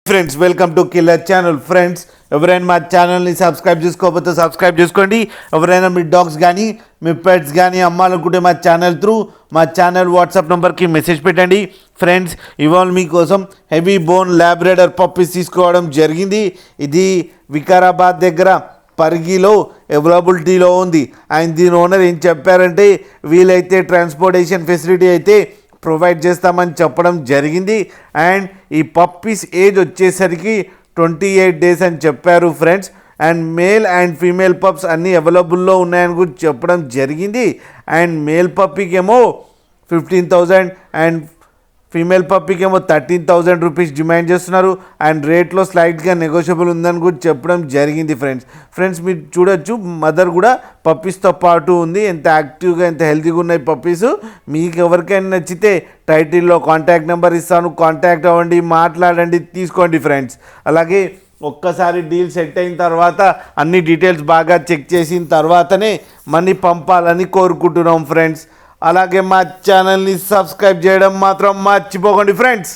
Friends welcome to killer channel. Friends ఎవరైనా మా ఛానల్ని సబ్స్క్రైబ్ చేసుకోకపోతే సబ్స్క్రైబ్ చేసుకోండి. ఎవరైనా మీ డాగ్స్ కానీ మీ పెట్స్ కానీ అమ్మాలనుకుంటే మా ఛానల్ వాట్సాప్ నెంబర్కి మెసేజ్ పెట్టండి. ఫ్రెండ్స్ ఇవాళ మీకోసం హెవీ బోన్ ల్యాబ్రేడర్ పప్పీస్ తీసుకోవడం జరిగింది. ఇది వికారాబాద్ దగ్గర పరిగిలో అవైలబిలిటీలో ఉంది. అండ్ దీని ఓనర్ ఏం చెప్పారంటే వీలైతే ట్రాన్స్పోర్టేషన్ ఫెసిలిటీ అయితే ప్రొవైడ్ చేస్తామని చెప్పడం జరిగింది. అండ్ ఈ పప్పీస్ ఏజ్ వచ్చేసరికి 28 days అని చెప్పారు friends. And male and female pups అన్నీ అవైలబుల్లో ఉన్నాయని కూడా చెప్పడం జరిగింది. అండ్ మేల్ పప్పీకి ఏమో 15,000 అండ్ ఫీమేల్ పప్పీకి ఏమో 13,000 రూపీస్ డిమాండ్ చేస్తున్నారు. అండ్ రేట్లో స్లైట్గా నెగోషియబుల్ ఉందని కూడా చెప్పడం జరిగింది ఫ్రెండ్స్ మీరు చూడొచ్చు మదర్ కూడా పప్పీస్తో పాటు ఉంది. ఎంత యాక్టివ్గా ఎంత హెల్తీగా ఉన్నాయి పప్పీస్. మీకు ఎవరికైనా నచ్చితే టైటిల్లో కాంటాక్ట్ నెంబర్ ఇస్తాను, కాంటాక్ట్ అవ్వండి, మాట్లాడండి, తీసుకోండి ఫ్రెండ్స్. అలాగే ఒక్కసారి డీల్ సెట్ అయిన తర్వాత అన్ని డీటెయిల్స్ బాగా చెక్ చేసిన తర్వాతనే మనీ పంపాలని కోరుకుంటున్నాం ఫ్రెండ్స్. అలాగే మా ఛానల్ని సబ్స్క్రైబ్ చేయడం మాత్రం మర్చిపోకండి ఫ్రెండ్స్.